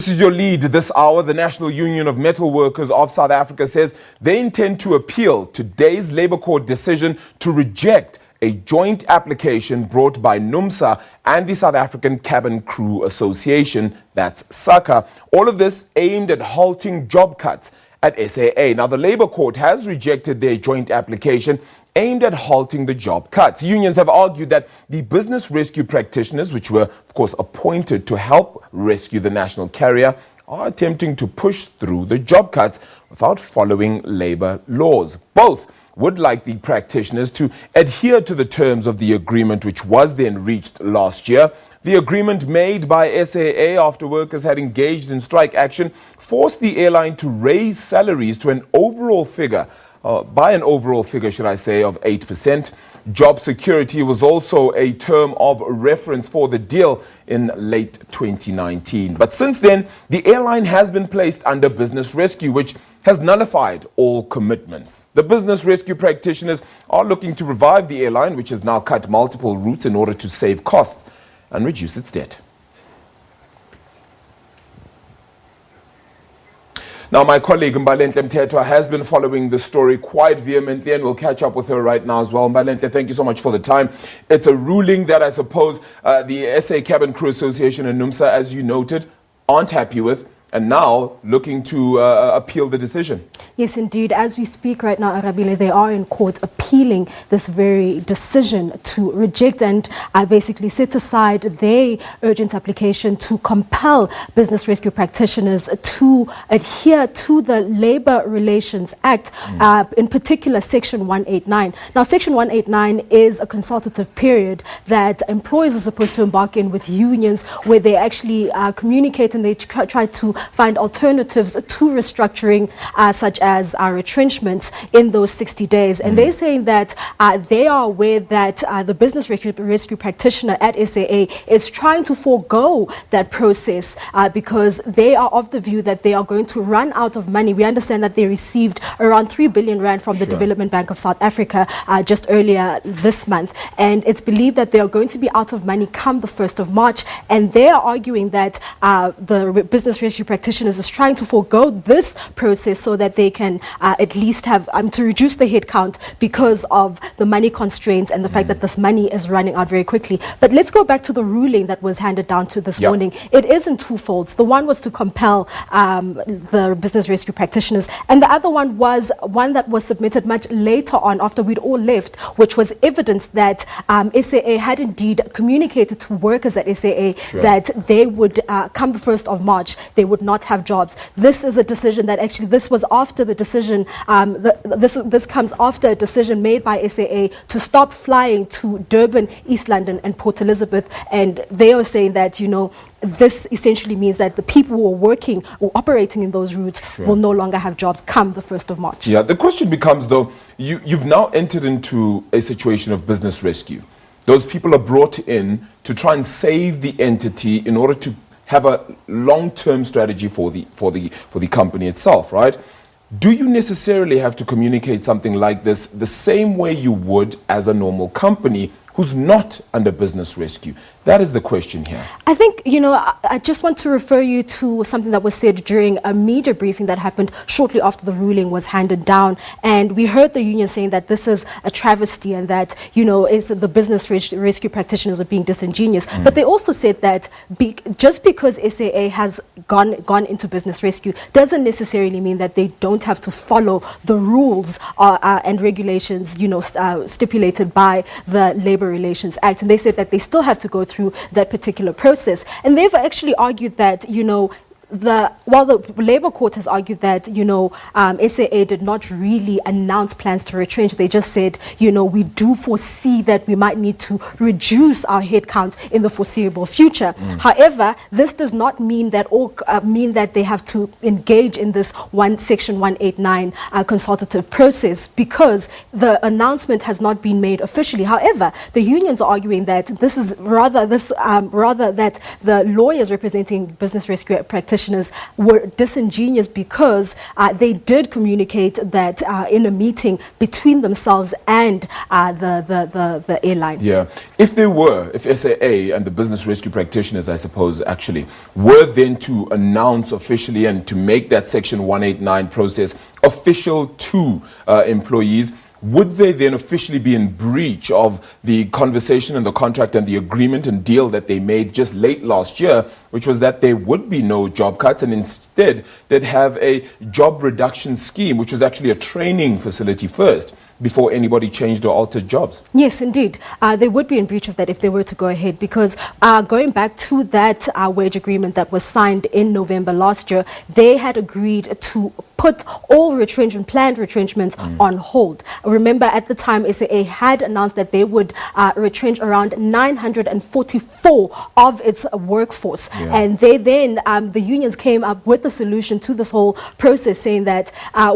This is your lead this hour. The National Union of Metalworkers of South Africa says they intend to appeal today's Labour Court decision to reject a joint application brought by Numsa and the South African Cabin Crew Association, that's SACCA. All of this aimed at halting job cuts at SAA. Now, the Labour Court has rejected their joint application aimed at halting the job cuts. Unions have argued that the business rescue practitioners, which were, of course, appointed to help rescue the national carrier, are attempting to push through the job cuts without following labour laws. Both would like the practitioners to adhere to the terms of the agreement which was then reached last year. The agreement made by SAA after workers had engaged in strike action forced the airline to raise salaries to an overall figure by an overall figure, should I say, of 8%. Job security was also a term of reference for the deal in late 2019. But since then, the airline has been placed under business rescue, which has nullified all commitments. The business rescue practitioners are looking to revive the airline, which has now cut multiple routes in order to save costs and reduce its debt. Now, my colleague Mbalenhle Mthethwa has been following the story quite vehemently, and we'll catch up with her right now as well. Mbalenhle, thank you so much for the time. It's a ruling that I suppose the SA Cabin Crew Association and Numsa, as you noted, aren't happy with, and now looking to appeal the decision. Yes, indeed. As we speak right now, Arabile, they are in court appealing this very decision to reject and basically set aside their urgent application to compel business rescue practitioners to adhere to the Labour Relations Act, in particular Section 189. Now, Section 189 is a consultative period that employers are supposed to embark in with unions, where they actually communicate and they try to find alternatives to restructuring, such as retrenchments in those 60 days. And they're saying that they are aware that the business rescue practitioner at SAA is trying to forego that process because they are of the view that they are going to run out of money. We understand that they received around 3 billion rand from the Development Bank of South Africa just earlier this month. And it's believed that they are going to be out of money come the 1st of March. And they are arguing that the business rescue practitioners is trying to forego this process so that they can at least have to reduce the headcount because of the money constraints and the fact that this money is running out very quickly. But let's go back to the ruling that was handed down to this morning. It is in two folds. The one was to compel the business rescue practitioners, and the other one was one that was submitted much later on after we'd all left, which was evidence that SAA had indeed communicated to workers at SAA that they would come the 1st of March, they would not have jobs. This is a decision that actually, this was after the decision, this comes after a decision made by SAA to stop flying to Durban, East London and Port Elizabeth. And they are saying that, you know, this essentially means that the people who are working or operating in those routes will no longer have jobs come the 1st of March. Yeah, the question becomes, though, you've now entered into a situation of business rescue. Those people are brought in to try and save the entity in order to have a long-term strategy for the company itself, right? Do you necessarily have to communicate something like this the same way you would as a normal company who's not under business rescue? That is the question here. I think, you know, I just want to refer you to something that was said during a media briefing that happened shortly after the ruling was handed down. And we heard the union saying that this is a travesty and that, you know, the business rescue practitioners are being disingenuous. But they also said that just because SAA has gone into business rescue doesn't necessarily mean that they don't have to follow the rules and regulations, you know, stipulated by the Labour Relations Act. And they said that they still have to go through that particular process. And they've actually argued that, you know, while the Labour Court has argued that, you know, SAA did not really announce plans to retrench, they just said, you know, we do foresee that we might need to reduce our headcount in the foreseeable future. However, this does not mean that they have to engage in this Section 189 consultative process, because the announcement has not been made officially. However, the unions are arguing that this is rather that the lawyers representing business rescue practitioners practitioners were disingenuous because they did communicate that in a meeting between themselves and the airline. Yeah. If SAA and the business rescue practitioners, I suppose, actually, were then to announce officially and to make that Section 189 process official to employees, would they then officially be in breach of the conversation and the contract and the agreement and deal that they made just late last year, which was that there would be no job cuts and instead they'd have a job reduction scheme, which was actually a training facility first before anybody changed or altered jobs? Yes, indeed. They would be in breach of that if they were to go ahead, because going back to that wage agreement that was signed in November last year, they had agreed to put all planned retrenchments on hold. Remember, at the time, SAA had announced that they would retrench around 944 of its workforce. Yeah. And they then, the unions came up with a solution to this whole process, saying that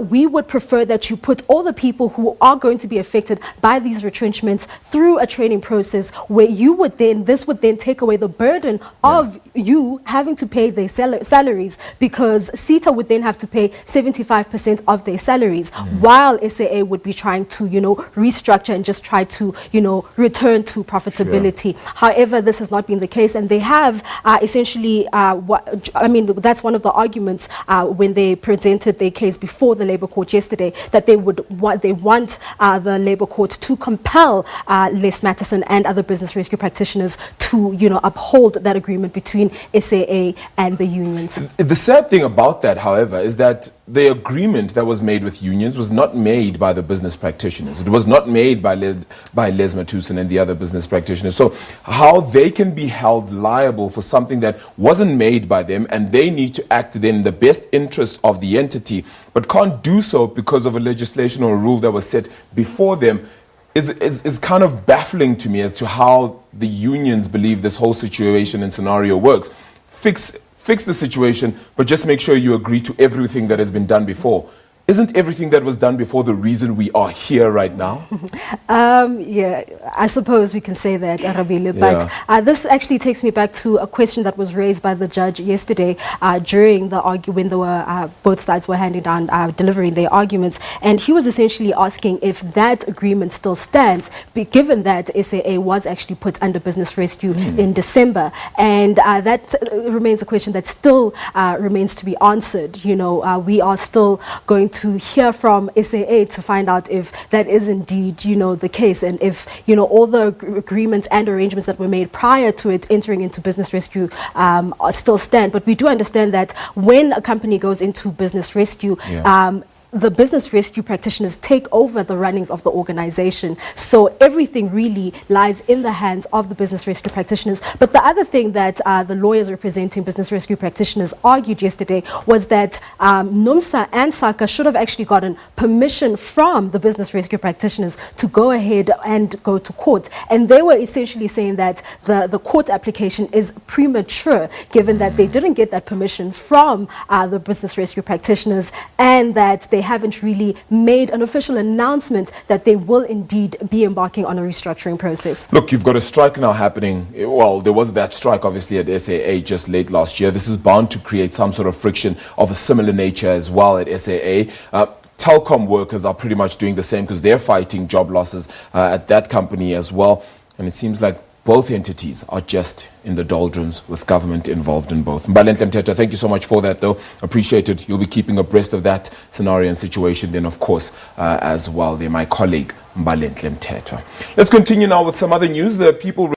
we would prefer that you put all the people who are going to be affected by these retrenchments through a training process where this would then take away the burden of you having to pay their salaries, because SETA would then have to pay 75% of their salaries, while SAA would be trying to, restructure and just try to, return to profitability. Sure. However, this has not been the case, and they have essentially, that's one of the arguments when they presented their case before the Labour Court yesterday, that they want the Labour Court to compel Les Matheson and other business rescue practitioners to, uphold that agreement between SAA and the unions. The sad thing about that, however, is that the agreement that was made with unions was not made by the business practitioners. It was not made by Les Matheson and the other business practitioners. So how they can be held liable for something that wasn't made by them, and they need to act then in the best interest of the entity, but can't do so because of a legislation or a rule that was set before them, is kind of baffling to me as to how the unions believe this whole situation and scenario works. Fix the situation, but just make sure you agree to everything that has been done before. Isn't everything that was done before the reason we are here right now? Yeah, I suppose we can say that, Arabile. But this actually takes me back to a question that was raised by the judge yesterday during the when both sides were handing down, delivering their arguments. And he was essentially asking if that agreement still stands, given that SAA was actually put under business rescue in December. And that remains a question that still remains to be answered. We are still going to hear from SAA to find out if that is indeed, the case, and if, all the agreements and arrangements that were made prior to it entering into business rescue still stand. But we do understand that when a company goes into business rescue, the business rescue practitioners take over the runnings of the organization. So everything really lies in the hands of the business rescue practitioners. But the other thing that the lawyers representing business rescue practitioners argued yesterday was that Numsa and SACCA should have actually gotten permission from the business rescue practitioners to go ahead and go to court. And they were essentially saying that the court application is premature, given that they didn't get that permission from the business rescue practitioners, and that they haven't really made an official announcement that they will indeed be embarking on a restructuring process. Look, you've got a strike now happening. Well, there was that strike obviously at SAA just late last year. This is bound to create some sort of friction of a similar nature as well at SAA. Telecom workers are pretty much doing the same because they're fighting job losses at that company as well. And it seems like both entities are just in the doldrums with government involved in both. Mbalenhle Mthethwa, thank you so much for that, though. Appreciate it. You'll be keeping abreast of that scenario and situation then, of course, as well. They're my colleague, Mbalenhle Mthethwa. Let's continue now with some other news. The people